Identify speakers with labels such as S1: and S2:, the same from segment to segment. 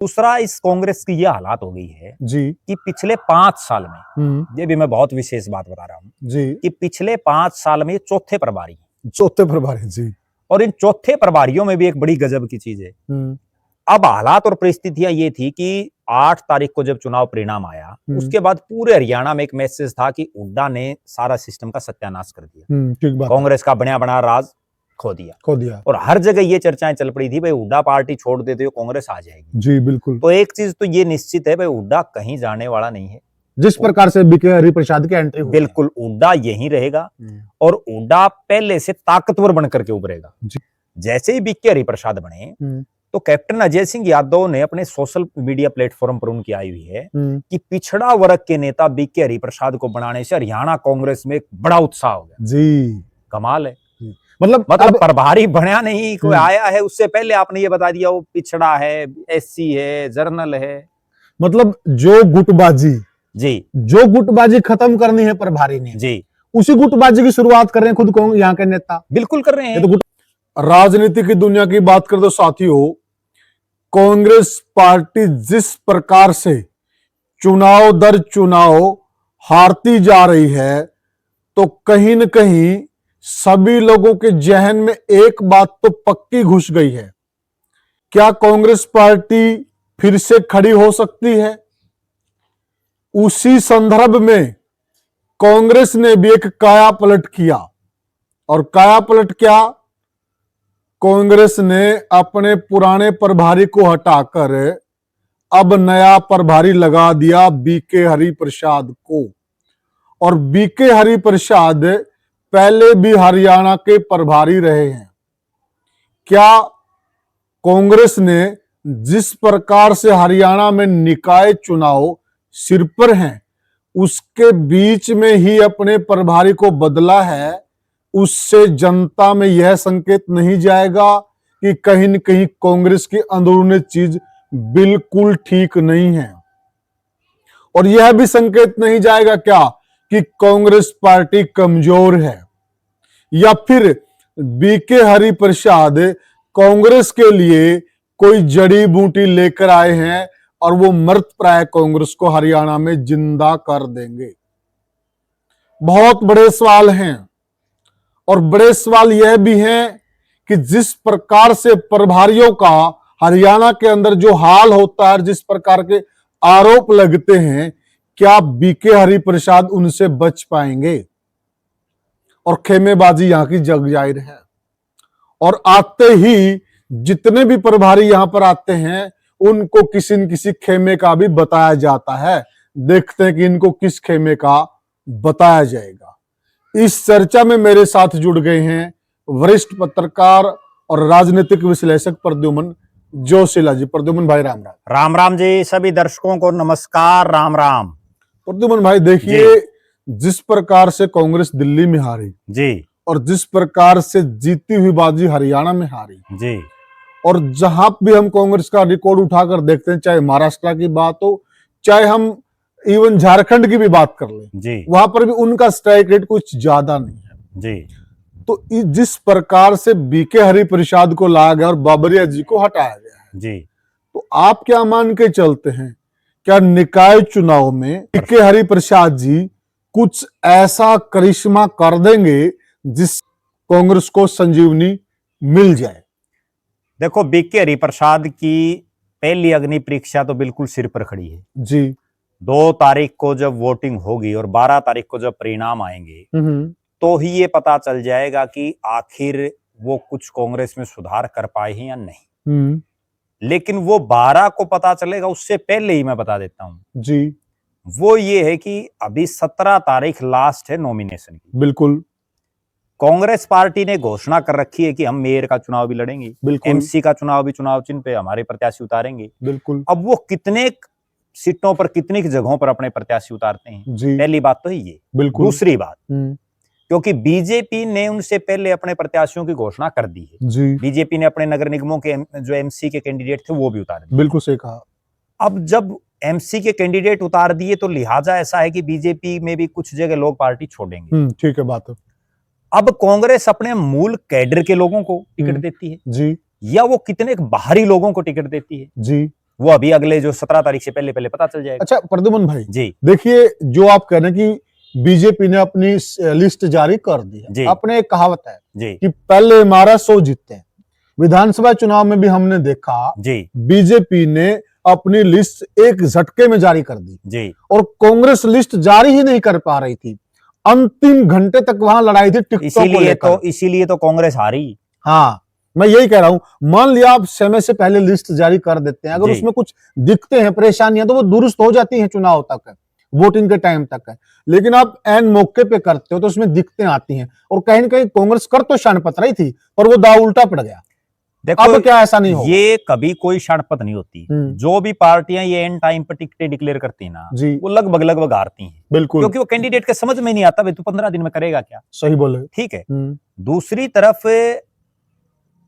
S1: दूसरा, इस कांग्रेस की ये हालात हो गई है
S2: जी
S1: कि पिछले 5 साल में, ये भी मैं बहुत विशेष बात बता रहा हूँ
S2: जी
S1: कि पिछले 5 साल में ये चौथे प्रभारी हैं।
S2: चौथे प्रभारी जी।
S1: और इन चौथे प्रभारियों में भी एक बड़ी गजब की चीज है। अब हालात और परिस्थितियां ये थी कि 8 तारीख को जब चुनाव परिणाम आया, उसके बाद पूरे हरियाणा में एक मैसेज था कि हुड्डा ने सारा सिस्टम का सत्यानाश कर दिया,
S2: ठीक बात।
S1: कांग्रेस का बना बना राज खो दिया। और हर जगह ये चर्चाएं चल पड़ी थी, भाई हुड्डा पार्टी छोड़ देते हो कांग्रेस आ जाएगी।
S2: जी बिल्कुल।
S1: तो एक चीज तो ये निश्चित है, भाई हुड्डा कहीं जाने वाला नहीं है।
S2: जिस प्रकार से बीके हरिप्रसाद की एंट्री हुई,
S1: बिल्कुल हुड्डा यहीं रहेगा और हुड्डा पहले से ताकतवर बनकर के उभरेगा। जैसे ही बीके हरिप्रसाद बने तो कैप्टन अजय सिंह यादव ने अपने सोशल मीडिया प्लेटफॉर्म पर उनकी आई हुई है कि पिछड़ा वर्ग के नेता बीके हरिप्रसाद को बनाने से हरियाणा कांग्रेस में एक बड़ा उत्साह हो गया।
S2: जी
S1: कमाल है।
S2: मतलब
S1: प्रभारी बना नहीं, कोई आया है उससे पहले आपने ये बता दिया वो पिछड़ा है, एससी है, जर्नल है। मतलब
S2: जो गुटबाजी
S1: जो
S2: गुटबाजी खत्म करनी है प्रभारी ने
S1: जी,
S2: उसी गुटबाजी की शुरुआत कर रहे हैं खुद को यहाँ के नेता।
S1: बिल्कुल कर रहे हैं।
S2: तो राजनीति की दुनिया की बात कर दो साथियों, कांग्रेस पार्टी जिस प्रकार से चुनाव दर चुनाव हारती जा रही है, तो कहीं न कहीं सभी लोगों के जहन में एक बात तो पक्की घुस गई है, क्या कांग्रेस पार्टी फिर से खड़ी हो सकती है? उसी संदर्भ में कांग्रेस ने भी एक काया पलट किया। और काया पलट क्या? कांग्रेस ने अपने पुराने प्रभारी को हटाकर अब नया प्रभारी लगा दिया बीके हरिप्रसाद को। और बीके हरिप्रसाद पहले भी हरियाणा के प्रभारी रहे हैं। क्या कांग्रेस ने जिस प्रकार से हरियाणा में निकाय चुनाव सिर पर हैं, उसके बीच में ही अपने प्रभारी को बदला है, उससे जनता में यह संकेत नहीं जाएगा कि कहीं न कहीं कांग्रेस की अंदरूनी चीज बिल्कुल ठीक नहीं है? और यह भी संकेत नहीं जाएगा क्या कि कांग्रेस पार्टी कमजोर है, या फिर बीके हरिप्रसाद कांग्रेस के लिए कोई जड़ी बूटी लेकर आए हैं और वो मृत प्राय कांग्रेस को हरियाणा में जिंदा कर देंगे? बहुत बड़े सवाल हैं। और बड़े सवाल यह भी हैं कि जिस प्रकार से प्रभारियों का हरियाणा के अंदर जो हाल होता है, जिस प्रकार के आरोप लगते हैं, क्या बीके हरिप्रसाद उनसे बच पाएंगे? और खेमेबाजी यहां की जग जाहिर है। और आते ही जितने भी प्रभारी यहां पर आते हैं, उनको किसी न किसी खेमे का भी बताया जाता है। देखते हैं कि इनको किस खेमे का बताया जाएगा। इस चर्चा में मेरे साथ जुड़ गए हैं वरिष्ठ पत्रकार और राजनीतिक विश्लेषक प्रद्युमन जोशीला जी। प्रद्युमन भाई राम राम।
S1: राम राम जी, सभी दर्शकों को नमस्कार, राम राम।
S2: प्रद्युमन भाई देखिए, जिस प्रकार से कांग्रेस दिल्ली में हारी
S1: जी,
S2: और जिस प्रकार से जीती हुई बाजी हरियाणा में हारी
S1: जी,
S2: और जहां भी हम कांग्रेस का रिकॉर्ड उठाकर देखते हैं, चाहे महाराष्ट्र की बात हो, चाहे हम इवन झारखंड की भी बात कर लें जी, वहां पर भी उनका स्ट्राइक रेट कुछ ज्यादा नहीं है जी। तो जिस प्रकार से बीके हरिप्रसाद को लाया गया और बाबरिया जी को हटाया गया है जी, तो आप क्या मान के चलते हैं, क्या निकाय चुनाव में बीके हरिप्रसाद जी कुछ ऐसा करिश्मा कर देंगे जिस कांग्रेस को संजीवनी मिल जाए?
S1: देखो, बीके हरिप्रसाद की पहली अग्नि परीक्षा तो बिल्कुल सिर पर खड़ी है
S2: जी।
S1: 2 तारीख को जब वोटिंग होगी और 12 तारीख को जब परिणाम आएंगे, तो ही ये पता चल जाएगा कि आखिर वो कुछ कांग्रेस में सुधार कर पाए हैं या नहीं। लेकिन वो 12 को पता चलेगा, उससे पहले ही मैं बता देता हूं जी, वो ये है कि अभी 17 तारीख लास्ट है नॉमिनेशन की।
S2: बिल्कुल।
S1: कांग्रेस पार्टी ने घोषणा कर रखी है कि हम मेयर का चुनाव भी लड़ेंगे, एमसी का चुनाव भी चुनाव चिन्ह पे हमारे प्रत्याशी उतारेंगे।
S2: बिल्कुल।
S1: अब वो कितने सीटों पर, कितनी जगहों पर अपने प्रत्याशी उतारते हैं जी, पहली बात तो ये। बिल्कुल। दूसरी बात, क्योंकि बीजेपी ने उनसे पहले अपने प्रत्याशियों की घोषणा कर दी है जी, बीजेपी ने अपने नगर निगमों के जो एमसी के कैंडिडेट थे वो भी उतार दिए।
S2: बिल्कुल सही कहा।
S1: अब जब एमसी के कैंडिडेट उतार दिए तो लिहाजा ऐसा है कि बीजेपी में भी कुछ जगह लोग पार्टी छोड़ेंगे।
S2: ठीक है बात है।
S1: अब कांग्रेस अपने मूल कैडर के लोगों को टिकट देती है
S2: जी,
S1: या वो कितने बाहरी लोगों को टिकट देती है
S2: जी,
S1: वो अभी अगले जो 17 तारीख से पहले पहले पता चल जाएगा।
S2: अच्छा प्रद्युमन भाई
S1: जी
S2: देखिए, जो आप कह रहे हैं कि बीजेपी ने अपनी लिस्ट जारी कर दी
S1: जी।
S2: है, अपने एक कहावत है
S1: जी
S2: कि पहले मारा सो जीते हैं। विधानसभा चुनाव में भी हमने देखा
S1: जी
S2: बीजेपी ने अपनी लिस्ट एक झटके में जारी कर दी
S1: जी
S2: और कांग्रेस लिस्ट जारी ही नहीं कर पा रही थी। अंतिम घंटे तक वहां लड़ाई थी टिकटॉक को लेकर।
S1: इसीलिए तो कांग्रेस हारी।
S2: हाँ, मैं यही कह रहा हूं, मान लिया आप समय से पहले लिस्ट जारी कर देते हैं, अगर
S1: जी।
S2: उसमें कुछ दिखते हैं परेशानियां तो वो दुरुस्त हो जाती हैं चुनाव तक है, वोटिंग के टाइम तक है। लेकिन आप एन मौके पे करते हो तो उसमें दिक्कतें आती हैं और कहीं ना कहीं कांग्रेस कर तो शानपत रही थी पर वो दाव उल्टा पड़ गया।
S1: देखो
S2: अब क्या ऐसा नहीं होगा?
S1: ये कभी कोई शानपत नहीं होती। जो भी पार्टियां ये एंड टाइम पर टिकटें डिक्लेयर करती हैं ना,
S2: जी
S1: वो लगभग हारती हैं,
S2: बिल्कुल,
S1: क्योंकि वो कैंडिडेट के समझ में नहीं आता भाई तू 15 दिन में करेगा क्या।
S2: सही बोले।
S1: ठीक है। दूसरी तरफ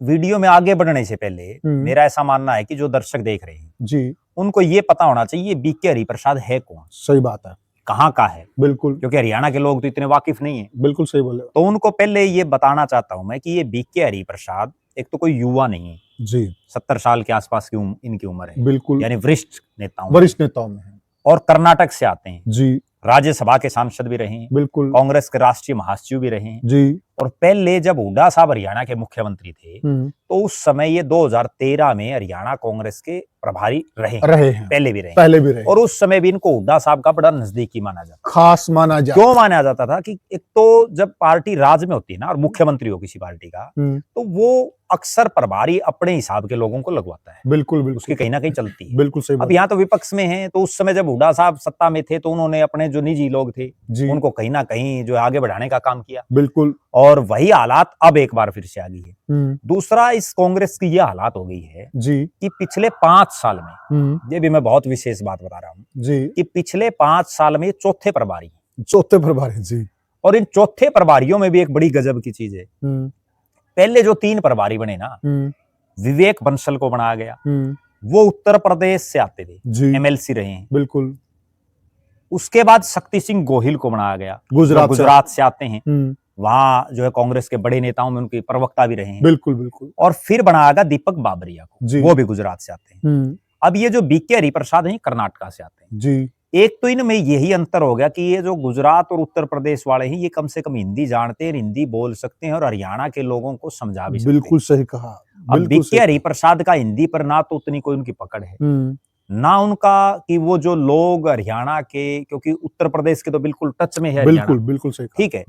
S1: वीडियो में आगे बढ़ने से पहले मेरा ऐसा मानना है कि जो दर्शक देख रहे हैं
S2: जी,
S1: उनको ये पता होना चाहिए बीके हरिप्रसाद है कौन,
S2: सही बात है,
S1: कहाँ का है,
S2: बिल्कुल
S1: क्योंकि हरियाणा के लोग तो इतने वाकिफ नहीं है।
S2: बिल्कुल सही बोले।
S1: तो उनको पहले ये बताना चाहता हूं मैं कि ये बीके हरिप्रसाद एक तो कोई युवा नहीं है,
S2: जी
S1: 70 साल के आसपास की इनकी उम्र है,
S2: बिल्कुल,
S1: यानी वरिष्ठ नेताओं
S2: वरिष्ठ नेताओं में है।
S1: और कर्नाटक से आते हैं,
S2: जी
S1: राज्यसभा के सांसद भी रहे हैं,
S2: बिल्कुल,
S1: कांग्रेस के राष्ट्रीय महासचिव भी रहे हैं।
S2: जी
S1: और पहले जब हुड्डा साहब हरियाणा के मुख्यमंत्री थे तो उस समय ये 2013 में हरियाणा कांग्रेस के प्रभारी रहे हैं, पहले भी रहे और उस समय भी इनको हुड्डा साहब का बड़ा नजदीकी माना जाता,
S2: खास माना जाता।
S1: क्यों माना जाता था कि एक तो जब पार्टी राज में होती है ना और मुख्यमंत्री हो किसी पार्टी का, तो वो अक्सर प्रभारी अपने हिसाब के लोगों को लगवाता है,
S2: बिल्कुल बिल्कुल,
S1: उसकी कहीं ना कहीं चलती है।
S2: बिल्कुल सही।
S1: अब यहाँ तो विपक्ष में है, तो उस समय जब हुड्डा साहब सत्ता में थे तो उन्होंने अपने जो निजी लोग थे उनको कहीं ना कहीं जो आगे बढ़ाने का काम किया,
S2: बिल्कुल,
S1: और वही हालात अब एक बार फिर से आ गई है। दूसरा, इस कांग्रेस की यह हालात हो गई है
S2: जी
S1: कि पिछले 5 साल में, ये भी मैं बहुत विशेष बात बता रहा हूँ
S2: जी,
S1: कि पिछले 5 साल में चौथे प्रभारी
S2: जी,
S1: और इन चौथे प्रभारियों में भी एक बड़ी गजब की चीज है। पहले जो 3 प्रभारी बने ना, विवेक बंसल को बनाया गया, वो उत्तर प्रदेश से आते थे, एमएलसी रहे हैं,
S2: बिल्कुल।
S1: उसके बाद शक्ति सिंह गोहिल को बनाया गया, गुजरात से आते हैं, वहां जो है कांग्रेस के बड़े नेताओं में उनके प्रवक्ता भी रहे हैं,
S2: बिल्कुल बिल्कुल।
S1: और फिर बनाया गया दीपक बाबरिया को, वो भी गुजरात से आते हैं। अब ये जो बीके हरिप्रसाद हैं कर्नाटक से आते हैं
S2: जी।
S1: एक तो इनमें यही अंतर हो गया कि ये जो गुजरात और उत्तर प्रदेश वाले हैं ये कम से कम हिंदी जानते हैं, हिंदी बोल सकते हैं और हरियाणा के लोगों को समझा भी सकते हैं।
S2: बिल्कुल सही कहा।
S1: अब बीके हरिप्रसाद का हिंदी पर ना तो उतनी कोई उनकी पकड़ है, ना उनका कि वो जो लोग हरियाणा के, क्योंकि उत्तर प्रदेश के तो बिल्कुल टच में है,
S2: बिल्कुल बिल्कुल सही।
S1: ठीक है।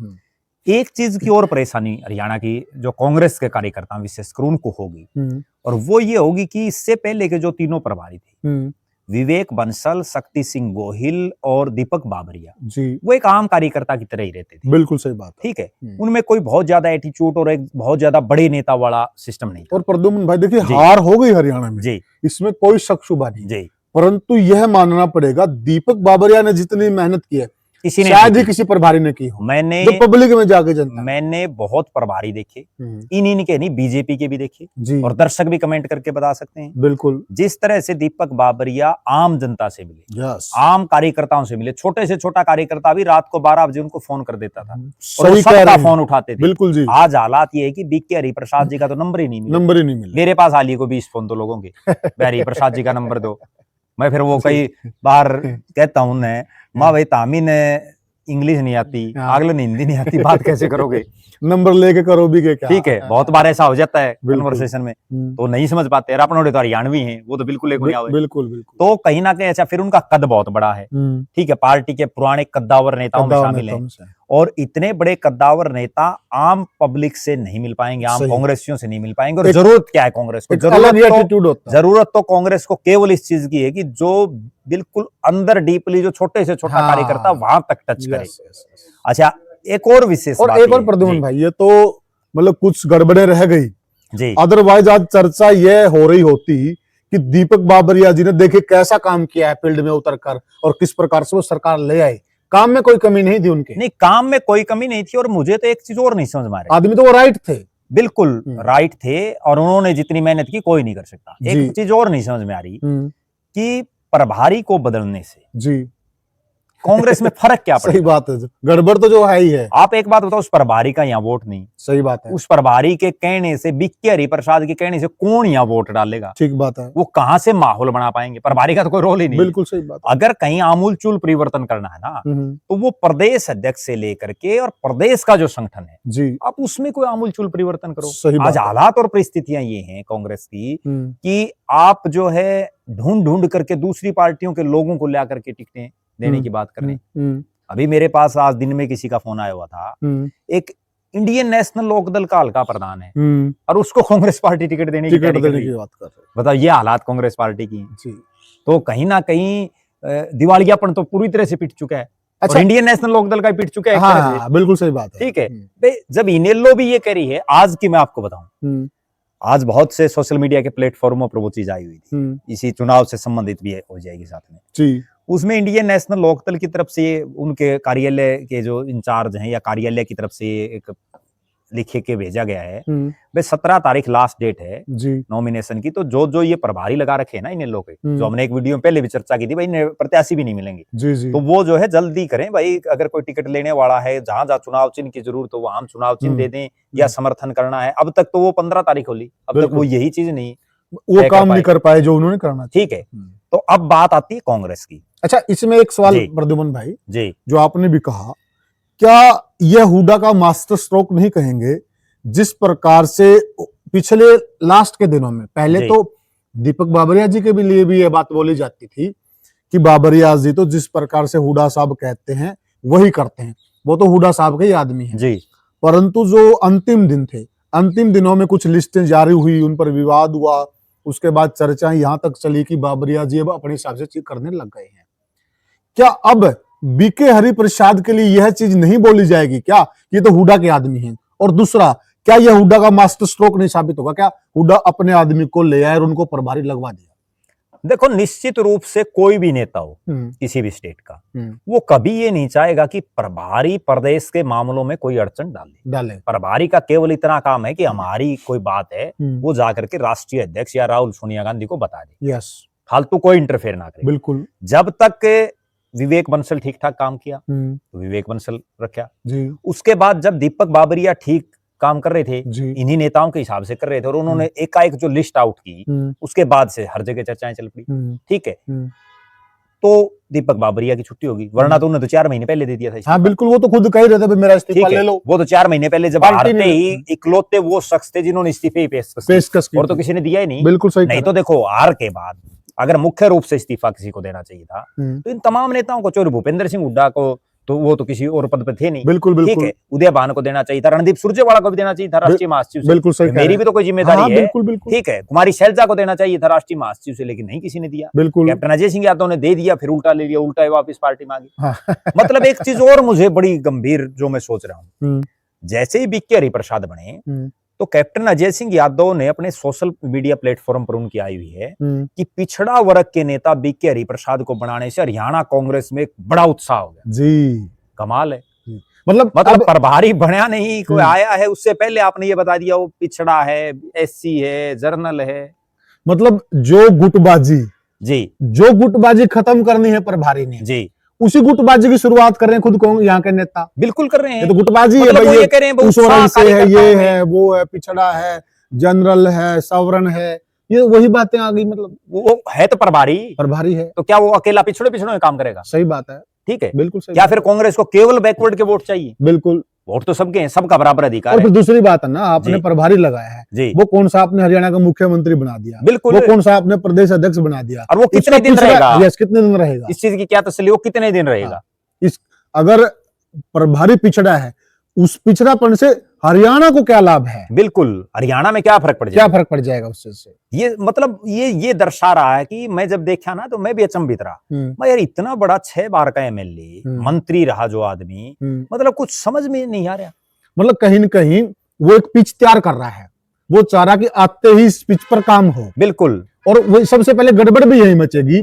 S1: एक चीज की और परेशानी हरियाणा की जो कांग्रेस के कार्यकर्ता विशेषकर उनको होगी, और वो ये होगी कि इससे पहले के जो तीनों प्रभारी थे, विवेक बंसल, शक्ति सिंह गोहिल और दीपक बाबरिया जी, वो एक आम कार्यकर्ता की तरह ही रहते थे।
S2: बिल्कुल सही बात, ठीक
S1: है। उनमें कोई बहुत ज्यादा एटीट्यूड और एक बहुत ज्यादा बड़े नेता वाला सिस्टम नहीं था।
S2: और प्रद्युमन भाई देखिए, हार हो गई हरियाणा में जी, इसमें कोई शक शुबा नहीं जी, परंतु यह मानना पड़ेगा दीपक बाबरिया ने जितनी मेहनत की है शायद ही किसी प्रभारी ने की हो। मैंने जो पब्लिक में जाके जनता,
S1: मैंने बहुत प्रभारी देखे, इनके नहीं बीजेपी के भी देखे, और दर्शक भी कमेंट करके बता सकते हैं।
S2: बिल्कुल,
S1: जिस तरह से दीपक बाबरिया आम जनता से मिले, आम कार्यकर्ताओं से मिले, छोटे से छोटा कार्यकर्ता भी रात को 12 बजे उनको फोन कर देता था और सबका फोन उठाते थे। बिल्कुल जी। आज हालात ये है कि बीके हरिप्रसाद जी का तो नंबर ही नहीं मिला। मेरे पास हाल ही को 20 फोन तो लोगों के, हरिप्रसाद जी का नंबर दो। मैं फिर वो कई बार कहता हूँ माँ भाई तामी ने इंग्लिश नहीं आती, अगले ने हिंदी नहीं आती, बात कैसे करोगे, नंबर लेके करो भी क्या। ठीक है, बहुत बार ऐसा हो जाता है कन्वर्सेशन में, तो नहीं समझ पाते। अपने तो हरियाणवी हैं, वो तो बिल्कुल बिल्कुल। तो कहीं ना कहीं ऐसा, फिर उनका कद बहुत बड़ा है, ठीक है, पार्टी के पुराने कद्दावर नेताओं में शामिल हैं, और इतने बड़े कद्दावर नेता आम पब्लिक से नहीं मिल पाएंगे, आम कांग्रेसियों से नहीं मिल पाएंगे। और जरूरत क्या है कांग्रेस को? जरूरत तो कांग्रेस को केवल इस चीज की है कि जो बिल्कुल अंदर डीपली जो छोटे से छोटा कार्यकर्ता वहां तक टच करे। अच्छा, एक और विशेष
S2: और एक और प्रद्युमन भाई, ये तो मतलब कुछ गड़बड़े रह गई जी, अदरवाइज आज चर्चा यह हो रही होती कि दीपक बाबरिया जी ने देखिए कैसा काम किया है फील्ड में उतरकर, और किस प्रकार से वो सरकार ले आए। काम में कोई कमी नहीं थी उनके, नहीं, काम में कोई कमी नहीं थी। और मुझे तो एक चीज और नहीं समझ में आ रही, आदमी तो वो राइट थे, बिल्कुल राइट थे, और उन्होंने जितनी मेहनत की कोई नहीं कर सकता। एक चीज और नहीं समझ में आ रही कि प्रभारी को बदलने से जी
S1: कांग्रेस में फर्क क्या
S2: सही
S1: पड़ेगा?
S2: बात है, गड़बड़ तो जो है ही है।
S1: आप एक बात बताओ, उस प्रभारी का यहाँ वोट नहीं,
S2: सही बात है,
S1: उस प्रभारी के कहने से, बीके हरिप्रसाद के कहने से कौन यहाँ वोट डालेगा?
S2: ठीक बात है,
S1: वो कहां से माहौल बना पाएंगे? प्रभारी का तो कोई रोल ही नहीं है।
S2: बिल्कुल सही बात है।
S1: अगर कहीं आमूल चूल परिवर्तन करना है ना, तो वो प्रदेश अध्यक्ष से लेकर के और प्रदेश का जो संगठन है,
S2: जी,
S1: आप उसमें कोई आमूल चूल परिवर्तन करो।
S2: सही बात
S1: आज
S2: है।
S1: हालात और परिस्थितियां ये हैं कांग्रेस की कि आप जो है ढूंढ ढूंढ करके दूसरी पार्टियों के लोगों को ला करके टिकटें देने की बात कर रहे हैं। अभी मेरे पास आज दिन में किसी का फोन आया हुआ था, एक इंडियन नेशनल लोकदल का हल्का प्रधान है और उसको कांग्रेस पार्टी टिकट देने की बात कर रही है। बताओ, ये हालात कांग्रेस पार्टी की हैं। तो कहीं ना कहीं दिवालियापन तो पूरी तरह से पिट चुका है। अच्छा, इंडियन नेशनल लोकदल का पिट चुका है।
S2: हाँ, बिल्कुल सही बात है।
S1: ठीक है, जब इनेलो भी ये कह रही है, आज की मैं आपको बताऊं, आज बहुत से सोशल मीडिया के प्लेटफॉर्मों पर वो चीज आई हुई थी, इसी चुनाव से संबंधित भी हो जाएगी साथ में
S2: जी। उसमें
S1: इंडियन नेशनल लोकदल की तरफ से उनके कार्यालय के जो इंचार्ज हैं या कार्यालय की तरफ से एक लिखे के भेजा गया है, भाई 17 तारीख लास्ट डेट है जी नॉमिनेशन की। तो जो ये प्रभारी लगा रखे हैं ना इन लोग के, जो हमने एक वीडियो में पहले भी चर्चा की थी, भाई प्रत्याशी भी नहीं मिलेंगे जी जी, तो वो जो है जल्दी करें भाई। अगर कोई टिकट लेने वाला है, जहां जहां चुनाव चिन्ह की जरूरत हो वहां चुनाव चिन्ह दे दें या समर्थन करना है। अब तक तो वो 15 तारीख होली, अब तक वो यही चीज नहीं,
S2: वो काम नहीं कर पाए जो उन्होंने करना।
S1: ठीक है, तो अब बात आती है कांग्रेस की।
S2: अच्छा, इसमें एक सवाल प्रद्युमन भाई
S1: जी, जो
S2: आपने भी कहा, क्या यह हुड्डा का मास्टर स्ट्रोक नहीं कहेंगे, जिस प्रकार से पिछले लास्ट के दिनों में, पहले तो दीपक बाबरिया जी के भी लिए भी यह बात बोली जाती थी कि बाबरिया जी तो जिस प्रकार से हुड्डा साहब कहते हैं वही करते हैं, वो तो हुड्डा साहब के ही आदमी हैं जी। परंतु जो अंतिम दिन थे, अंतिम दिनों में कुछ लिस्टें जारी हुई, उन पर विवाद हुआ, उसके बाद चर्चा यहां तक चली कि बाबरिया जी अब अपने हिसाब से चीज करने लग गए हैं। क्या अब बीके हरिप्रसाद के लिए यह चीज नहीं बोली जाएगी क्या, ये तो हुड्डा के आदमी हैं? और दूसरा, क्या यह हुड्डा का मास्टर स्ट्रोक नहीं साबित होगा? क्या हुड्डा अपने आदमी को ले आए और उनको प्रभारी लगवा दिया?
S1: देखो, निश्चित रूप से कोई भी नेता हो किसी भी स्टेट का, वो कभी ये नहीं चाहेगा कि प्रभारी प्रदेश के मामलों में कोई अड़चन डाले। प्रभारी का केवल इतना काम है कि हमारी कोई बात है वो जाकर के राष्ट्रीय अध्यक्ष या राहुल सोनिया गांधी को बता दे।
S2: यस,
S1: फालतू कोई इंटरफेयर ना करे। बिल्कुल। जब तक विवेक बंसल ठीक ठाक काम किया तो विवेक बंसल रखा जी। उसके बाद जब दीपक बाबरिया ठीक काम कर रहे थे, इन्हीं नेताओं के हिसाब से कर रहे थे, और उन्होंने एकाएक जो लिस्ट आउट की, उसके बाद से हर जगह चर्चाएं चल पड़ी। ठीक है, तो दीपक बाबरिया की छुट्टी होगी, वरना तो उन्होंने तो 4 महीने पहले दे दिया था।
S2: हाँ बिल्कुल, वो तो खुद कह रहे थे मेरा इस्तीफा ले लो।
S1: वो तो 4 महीने पहले जब हारते ही इकलौते वो शख्स थे जिन्होंने इस्तीफे ही पेशकश की, और तो किसी ने दिया ही नहीं। बिल्कुल सही। नहीं तो देखो, हार के बाद अगर मुख्य रूप से इस्तीफा किसी को देना चाहिए था तो इन तमाम नेताओं को, चोर भूपेंद्र सिंह हुड्डा को, तो वो तो किसी और पद पे थे नहीं। बिल्कुल बिल्कुल। ठीक है, उदय भान को देना चाहिए था, रणदीप सुरजेवाला को भी देना चाहिए था राष्ट्रीय महासचिव से। बिल्कुल सही, मेरी भी तो कोई जिम्मेदारी है। बिल्कुल बिल्कुल। ठीक है, कुमारी शैलजा को देना चाहिए था राष्ट्रीय महासचिव से, लेकिन नहीं किसी ने दिया। बिल्कुल। कैप्टन अजय सिंह यादव ने दे दिया, फिर उल्टा ले लिया, उल्टा वापस पार्टी मांगी। मतलब एक चीज और मुझे बड़ी गंभीर जो मैं सोच रहा हूँ, जैसे ही बीके हरिप्रसाद बने तो कैप्टन अजय सिंह यादव ने अपने सोशल मीडिया प्लेटफॉर्म पर उनकी आई हुई है कि पिछड़ा वर्ग के नेता बीके हरिप्रसाद को बनाने से हरियाणा कांग्रेस में एक बड़ा उत्साह हो गया जी। कमाल है। मतलब प्रभारी बना नहीं, कोई आया है, उससे पहले आपने ये बता दिया वो पिछड़ा है, एससी है, जर्नल है।
S2: मतलब जो गुटबाजी जी, जो गुटबाजी खत्म करनी है प्रभारी ने जी, उसी गुटबाजी की शुरुआत कर रहे हैं खुद को यहाँ के नेता। बिल्कुल कर रहे हैं, ये तो गुटबाजी है भाई, ये कह रहे हैं से है, ये है, वो है, पिछड़ा है, जनरल है, सवर्ण है, ये वही बातें आ गई। मतलब वो है तो प्रभारी है, तो क्या वो अकेला पिछड़े में काम करेगा? सही बात है। ठीक है, बिल्कुल सही। क्या फिर कांग्रेस को केवल बैकवर्ड के वोट चाहिए? बिल्कुल, वोट तो सबके हैं, सबका बराबर अधिकार है। और फिर दूसरी बात है ना, आपने प्रभारी लगाया है जी, वो कौन सा आपने हरियाणा का मुख्यमंत्री बना दिया? बिल्कुल। वो कौन सा आपने प्रदेश अध्यक्ष बना दिया? और वो कितने दिन रहेगा? यस, कितने दिन रहेगा? इस चीज की क्या तसल्ली, वो कितने दिन रहेगा? इस अगर प्रभारी पिछड़ा है, उस पिछड़ापन से हरियाणा को क्या लाभ है? बिल्कुल, हरियाणा में क्या फर्क पड़ जाएगा? क्या फर्क पड़ जाएगा उससे? ये मतलब ये दर्शा रहा है कि मैं जब देखा ना तो मैं भी अचंभित रहा। मैं यार, इतना बड़ा 6 बार का एमएलए मंत्री रहा जो आदमी, मतलब कुछ समझ में नहीं आ रहा। मतलब कहीं न कहीं वो एक पिच तैयार कर रहा है, वो चाह रहा कि आते ही इस पिच पर काम हो। बिल्कुल। और वो सबसे पहले गड़बड़ भी यही मचेगी,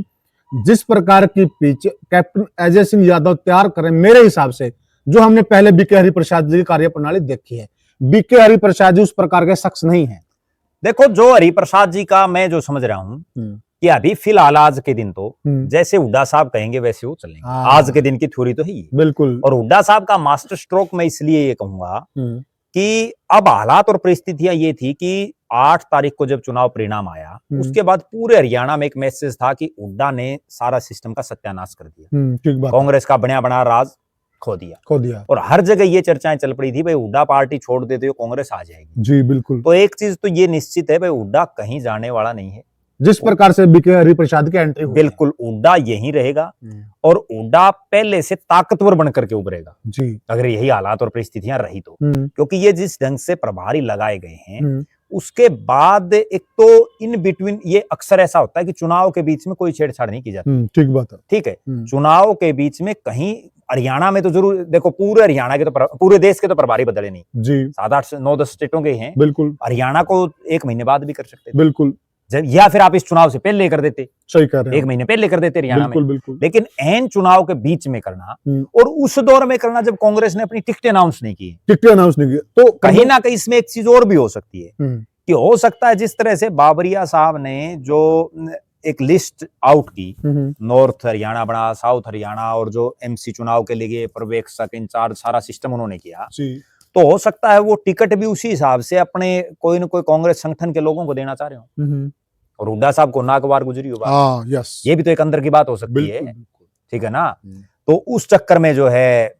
S2: जिस प्रकार की पिच कैप्टन अजय सिंह यादव तैयार करें, मेरे हिसाब से जो हमने पहले बीके हरिप्रसाद जी की कार्यप्रणाली देखी है, बीके हरिप्रसाद जी उस प्रकार के शख्स नहीं है। देखो, जो हरिप्रसाद जी का मैं जो समझ रहा हूं,
S1: कि अभी फिलहाल आज के दिन तो जैसे हुड्डा साहब कहेंगे वैसे वो चलेंगे। आज के दिन की थ्योरी तो है ही।
S2: बिल्कुल।
S1: और हुड्डा साहब का मास्टर स्ट्रोक मैं इसलिए ये कहूंगा कि अब हालात और परिस्थितियां ये थी कि 8 तारीख को जब चुनाव परिणाम आया, उसके बाद पूरे हरियाणा में एक मैसेज था कि हुड्डा ने सारा सिस्टम का सत्यानाश कर दिया,
S2: ठीक बात,
S1: कांग्रेस का बना बना राज खो दिया। और हर जगह ये चर्चाएं चल पड़ी थी भाई हुड्डा पार्टी छोड़ देते हो कांग्रेस आ जाएगी।
S2: जी बिल्कुल।
S1: तो एक चीज तो ये निश्चित है भाई हुड्डा कहीं जाने वाला नहीं है।
S2: जिस प्रकार से बीके हरिप्रसाद की एंट्री हुई,
S1: बिल्कुल हुड्डा यहीं रहेगा और हुड्डा पहले से ताकतवर बनकर के उभरेगा
S2: जी,
S1: अगर यही हालात और परिस्थितियां रही तो। क्योंकि ये जिस ढंग से प्रभारी लगाए गए हैं, उसके बाद एक तो इन बिटवीन ये अक्सर ऐसा होता है कि चुनाव के बीच में कोई छेड़छाड़ नहीं की जाती।
S2: ठीक बात है।
S1: ठीक है, चुनाव के बीच में कहीं हरियाणा में तो जरूर देखो, पूरे हरियाणा के तो पूरे देश के तो प्रभारी बदले नहीं
S2: जी,
S1: 7 8 9 10 स्टेटों के हैं।
S2: बिल्कुल।
S1: हरियाणा को 1 महीने बाद भी कर सकते थे,
S2: बिल्कुल।
S1: या फिर आप इस चुनाव से पहले कर देते।
S2: सही कह रहे हैं,
S1: 1 महीने पहले कर देते हरियाणा में।
S2: बिल्कुल।
S1: लेकिन एन चुनाव के बीच में करना और उस दौर में करना जब कांग्रेस ने अपनी टिकट अनाउंस नहीं की, तो कहीं ना कहीं इसमें एक चीज और भी हो सकती है कि हो सकता है जिस तरह से बाबरिया साहब ने जो एक लिस्ट आउट की, नॉर्थ हरियाणा बना, साउथ हरियाणा, और जो एमसी चुनाव के लिए पर्यवेक्षक इंचार्ज सारा सिस्टम उन्होंने किया, तो हो सकता है वो टिकट भी उसी हिसाब से अपने कोई न कोई कांग्रेस संगठन के लोगों को देना चाह रहे हो। और हुड्डा साहब को नागवार गुजरी हो, ये भी तो एक अंदर की बात हो सकती है। ठीक है ना, तो उस चक्कर में जो है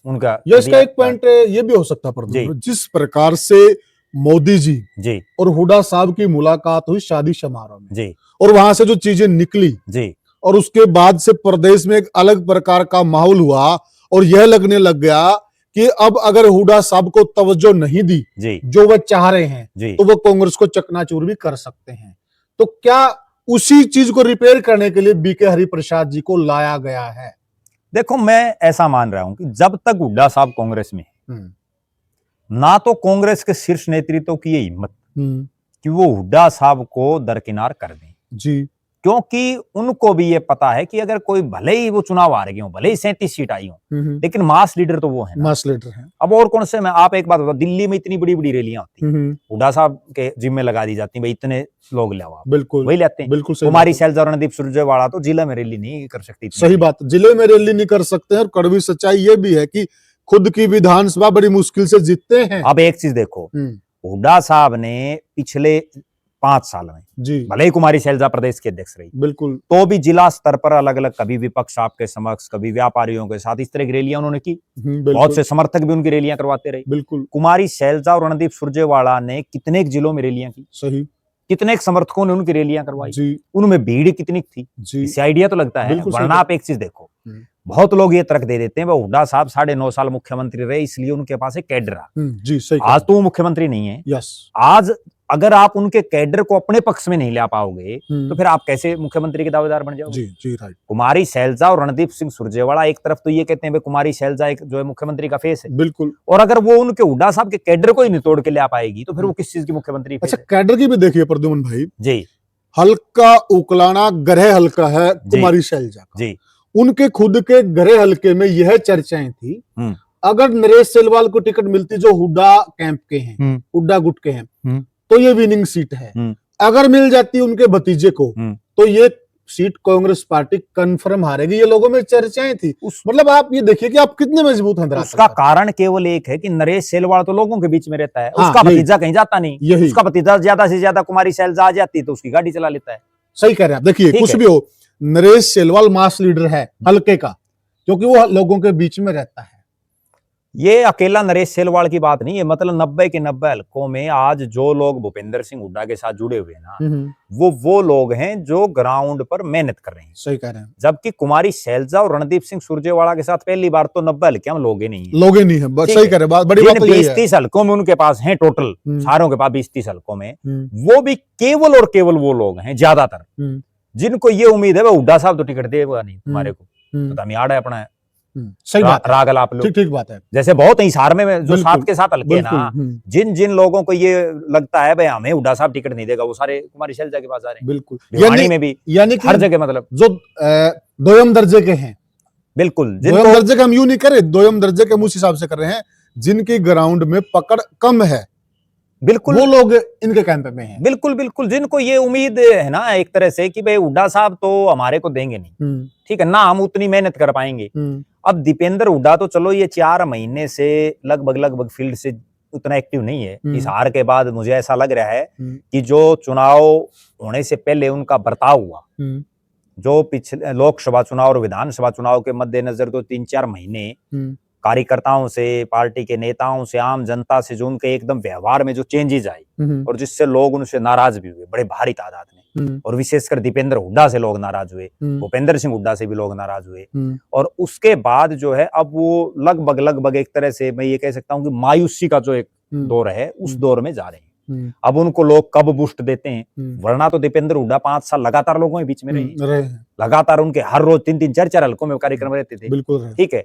S1: उनका
S2: इसका एक पॉइंट ये भी हो सकता है, जिस प्रकार से मोदी जी और हुड्डा साहब की मुलाकात हुई शादी समारोह में जी, और वहां से जो चीजें निकली जी, और उसके बाद से प्रदेश में एक अलग प्रकार का माहौल हुआ और यह लगने लग गया कि अब अगर हुड्डा साहब को तवज्जो नहीं दी जी, जो वह चाह रहे हैं जी, तो वो कांग्रेस को चकनाचूर भी कर सकते हैं। तो क्या उसी चीज को रिपेयर करने के लिए बीके हरिप्रसाद जी को लाया गया है?
S1: देखो, मैं ऐसा मान रहा हूं कि जब तक हुड्डा साहब कांग्रेस में ना तो कांग्रेस के शीर्ष नेतृत्व की ये हिम्मत कि वो हुड्डा साहब को दरकिनार कर दें जी, क्योंकि उनको भी ये पता है कि अगर कोई भले ही वो चुनाव हार गए हो, भले ही 37 सीट आई हो, लेकिन मास लीडर तो वो है,
S2: मास लीडर है।
S1: अब और कौन से, मैं आप एक बात बताओ, दिल्ली में इतनी बड़ी बड़ी रैलियां होती हैं, हुड्डा साहब के जिम्मे लगा दी जाती है, भाई इतने लोग ले आओ, बिल्कुल वही लेते हैं। बिल्कुल, कुमारी शैलजा और रणदीप सुरजेवाला तो जिले में रैली नहीं कर सकती।
S2: सही बात, जिले में रैली नहीं कर सकते हैं। और कड़वी सच्चाई ये भी है कि खुद की विधानसभा बड़ी मुश्किल से जीतते हैं।
S1: अब एक चीज देखो, हुड्डा साहब ने पिछले 5 साल में जी, भले ही कुमारी शैलजा प्रदेश के अध्यक्ष रही, बिल्कुल, तो भी जिला स्तर पर अलग अलग, कभी विपक्ष आपके समक्ष, कभी व्यापारियों के साथ, इस तरह की रैलियां उन्होंने की। बहुत से समर्थक भी उनकी रैलियां करवाते रहे। बिल्कुल, कुमारी शैलजा और रणदीप सुरजेवाला ने कितने जिलों में रैलियां की, सही, कितने समर्थकों ने उनकी रैलियां करवाई जी, उनमें भीड़ कितनी थी जी, इससे आइडिया तो लगता है। वरना आप एक चीज देखो, बहुत लोग ये तर्क दे देते हैं वो हुड्डा साहब 9.5 साल मुख्यमंत्री रहे इसलिए उनके पास एक कैडर रहा जी, सही। आज तो वो मुख्यमंत्री नहीं है। यस, आज अगर आप उनके कैडर को अपने पक्ष में नहीं ला पाओगे तो फिर आप कैसे मुख्यमंत्री के दावेदार बन जाओगे? जी जी, राइट। कुमारी शैलजा और रणदीप सिंह सुरजेवाला एक तरफ तो ये कहते हैं कुमारी शैलजा एक जो है मुख्यमंत्री का फेस है, बिल्कुल, और अगर वो उनके हुड्डा साहब के कैडर को ही नहीं तोड़ के ला पाएगी तो फिर वो किस चीज की मुख्यमंत्री?
S2: अच्छा, कैडर की भी देखिए प्रद्युमन भाई
S1: जी,
S2: हल्का उकलाना गृह हल्का है कुमारी शैलजा का जी, उनके खुद के गृह हल्के में यह चर्चाएं थी अगर नरेश सेलवाल को टिकट मिलती जो हुड्डा कैंप के हैं, हुड्डा गुट के हैं, तो ये विनिंग सीट है। अगर मिल जाती उनके भतीजे को तो ये सीट कांग्रेस पार्टी कंफर्म हारेगी, ये लोगों में चर्चाएं थी। मतलब आप ये देखिए कि आप कितने मजबूत हैं।
S1: उसका कारण केवल एक है कि नरेश सेलवाल तो लोगों के बीच में रहता है, उसका भतीजा कहीं जाता नहीं, उसका भतीजा ज्यादा से ज्यादा कुमारी शैलजा आ जाती तो उसकी गाड़ी चला लेता है।
S2: सही कह रहे हैं आप। देखिए कुछ भी हो, नरेश सेलवाल मास लीडर है हल्के का, क्योंकि वो लोगों के बीच में रहता है।
S1: ये अकेला नरेश सेलवाल की बात नहीं है, मतलब 90 के 90 हल्कों में आज जो लोग भूपेंद्र सिंह हुड्डा के साथ जुड़े हुए ना, वो लोग हैं जो ग्राउंड पर मेहनत कर रहे हैं।
S2: सही कह रहे हैं।
S1: जबकि कुमारी शैलजा और रणदीप सिंह सुरजेवाला के साथ पहली बार तो 90 हल्के हम लोग नहीं है,
S2: सही कह रहे हैं। बड़ी बात
S1: 20-30 हल्कों में उनके पास है, टोटल सारों के पास 20-30 हल्कों में, वो भी केवल और केवल वो लोग हैं ज्यादातर जिनको ये उम्मीद है हुड्डा साहब तो टिकट देगा नहीं तुम्हारे को, तो हम याद है अपना है।
S2: सही बात,
S1: रागल आप लोग,
S2: ठीक बात है।
S1: जैसे बहुत ही हिसार में जो साथ के साथ हल्के ना, जिन लोगों को ये लगता है भाई हमें हुड्डा साहब टिकट नहीं देगा, वो सारे कुमारी शैलजा के पास आ रहे हैं। बिल्कुल, भिवानी में भी, यानी हर जगह, मतलब
S2: जो दोयम दर्जे के हैं,
S1: बिल्कुल
S2: दोयम दर्जे के हम यूं नहीं करे, दोयम दर्जे के हम उस हिसाब से कर रहे हैं जिनकी ग्राउंड में पकड़ कम है,
S1: बिल्कुल
S2: वो लोग इनके कैंप में हैं।
S1: बिल्कुल बिल्कुल, जिनको ये उम्मीद है ना एक तरह से कि भाई हुड्डा साहब तो हमारे को देंगे नहीं, ठीक है ना, हम उतनी मेहनत कर पाएंगे। अब दीपेंद्र हुड्डा तो चलो ये 4 महीने से लगभग फील्ड से उतना एक्टिव नहीं है। इस हार के बाद मुझे ऐसा लग रहा है कि जो चुनाव होने से पहले उनका बर्ताव हुआ, जो पिछले लोकसभा चुनाव और विधानसभा चुनाव के मद्देनजर तो 3-4 महीने कार्यकर्ताओं से, पार्टी के नेताओं से, आम जनता से जो उनके एकदम व्यवहार में जो चेंजेस आई और जिससे लोग उनसे नाराज भी हुए बड़े भारी तादाद में, और विशेषकर दीपेंद्र हुड्डा से लोग नाराज हुए, भूपेंद्र सिंह हुड्डा से भी लोग नाराज हुए, और उसके बाद जो है अब वो लगभग एक तरह से मैं ये कह सकता हूँ कि मायूसी का जो एक दौर है उस दौर में जा रहे हैं। अब उनको लोग कब बूस्ट देते हैं, वरना तो दीपेंद्र हुड्डा 5 साल लगातार लोगों के बीच में रहे, लगातार उनके हर रोज 3-3, 4-4 हलकों में कार्यक्रम रहते थे।
S2: बिल्कुल
S1: ठीक है,